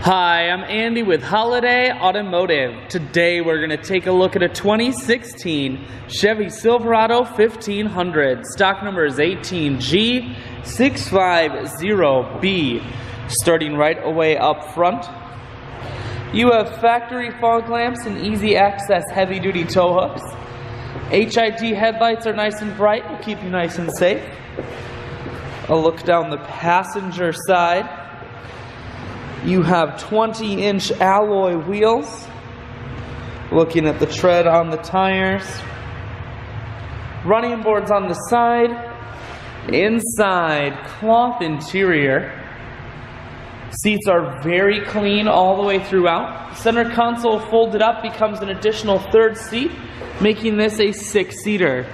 Hi, I'm Andy with Holiday Automotive. Today we're going to take a look at a 2016 Chevy Silverado 1500. Stock number is 18G635B. Starting right away up front, you have factory fog lamps and easy access heavy duty tow hooks. HID headlights are nice and bright, will keep you nice and safe. A look down the passenger side. You have 20-inch alloy wheels. Looking at the tread on the tires. Running boards on the side. Inside, cloth interior. Seats are very clean all the way throughout. Center console folded up becomes an additional third seat, making this a 6-seater.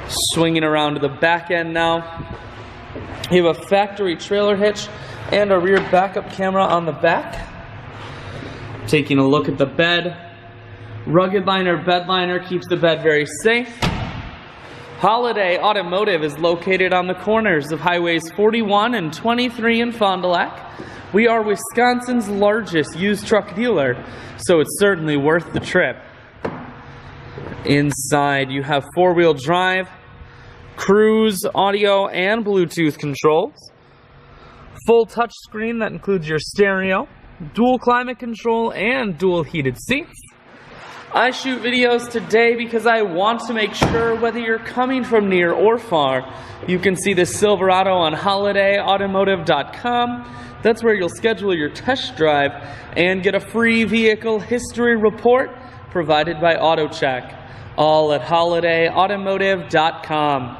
Swinging around to the back end now. You have a factory trailer hitch and a rear backup camera on the back. Taking a look at the bed. Rugged liner bed liner keeps the bed very safe. Holiday Automotive is located on the corners of highways 41 and 23 in Fond du Lac. We are Wisconsin's largest used truck dealer, so it's certainly worth the trip. Inside you have 4-wheel drive, cruise, audio, and Bluetooth controls. Full touch screen that includes your stereo, dual climate control, and dual heated seats. I shoot videos today because I want to make sure whether you're coming from near or far, you can see the Silverado on holidayautomotive.com. That's where you'll schedule your test drive and get a free vehicle history report provided by AutoCheck. All at holidayautomotive.com.